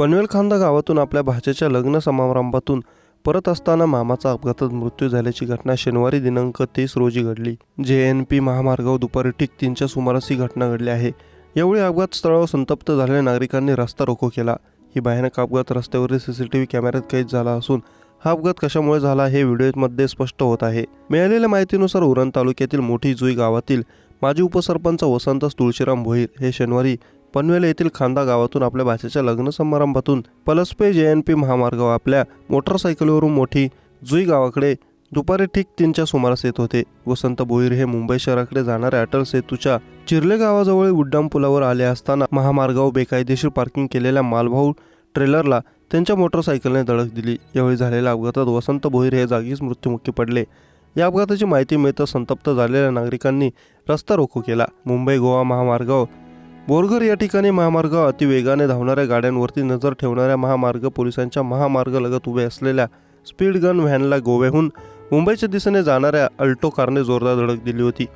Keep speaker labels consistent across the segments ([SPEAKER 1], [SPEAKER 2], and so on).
[SPEAKER 1] पनवेल खांदा गावातून आपल्या भाच्याच्या लग्न समारंभातून परत असताना मामाचा अपघातात मृत्यू झाल्याची घटना शनिवारी दिनांक 30 रोजी घडली। JNP महामार्गावर दुपारी ठीक 3च्या सुमारास ही घटना घडली आहे। यावेळी अपघात स्थळावर संतप्त झालेल्या नागरिकांनी रस्ता रोको केला। ही भयानक अपघात रस्त्यावरील CCTV कॅमेऱ्यात कैद झाला असून हा अपघात कशामुळे झाला हे व्हिडिओमध्ये स्पष्ट होत आहे। मिळालेल्या माहितीनुसार उरण तालुक्यातील मोठी जुई गावातील माजी उपसरपंच वसंत तुळशीराम भोईर हे शनिवारी पनवेल येथील खांदा गावातून आपल्या भाच्याच्या लग्न समारंभातून पलसपे JNP महामार्गावर आपल्या मोटरसायकलवरून मोठी जुई गावाकडे दुपारी ठीक 3च्या सुमारास येत होते। वसंत भोईर हे मुंबई शहराकडे जाणाऱ्या अटल सेतूच्या चिर्ले गावाजवळ उड्डाण पुलावर आले असताना महामार्गावर बेकायदेशीर पार्किंग केलेल्या मालवाहू ट्रेलरला त्यांच्या मोटरसायकलने धडक दिली। यावेळी झालेल्या अपघातात वसंत भोईर हे जागीच मृत्युमुखी पडले। या अपघाताची माहिती मिळताच संतप्त झालेल्या नागरिकांनी रस्ता रोको केला। मुंबई गोवा महामार्गावर बोरघर या ठिकाणी महामार्गावर अतिवेगाने धावणाऱ्या गाड्यांवरती नजर ठेवणाऱ्या महामार्ग पोलिसांच्या महामार्गालगत उभे असलेल्या स्पीड गन व्हॅनला गोव्याहून मुंबईच्या दिशेने जाणाऱ्या अल्टो कारने जोरदार धडक दिली होती।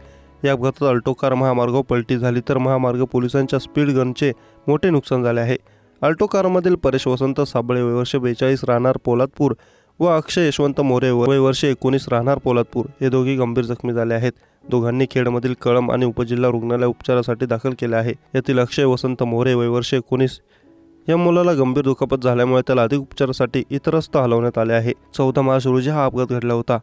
[SPEAKER 1] या अपघातात अल्टो कार महामार्गावर पलटी झाली तर महामार्ग पोलिसांच्या स्पीड गनचे मोठे नुकसान झाले आहे। अल्टो कारमधील परेश वसंत साबळे वय वर्ष 42 राहणार पोलादपूर व अक्षय यशवंत मोरे वय वर्ष 19 राहणार पोलादपूर हे दोघे गंभीर जखमी झाले आहेत। दोघांनी खेडमधील कळंब आणि उपजिल्हा रुग्णालय उपचारासाठी दाखल केले आहे। यातील अक्षय वसंत मोरे वय वर्ष 19 या मुलाला गंभीर दुखापत झाल्यामुळे त्याला अधिक उपचारासाठी इतरत्र हलवण्यात आले आहे। 14 मार्च रोजी हा अपघात घडला होता।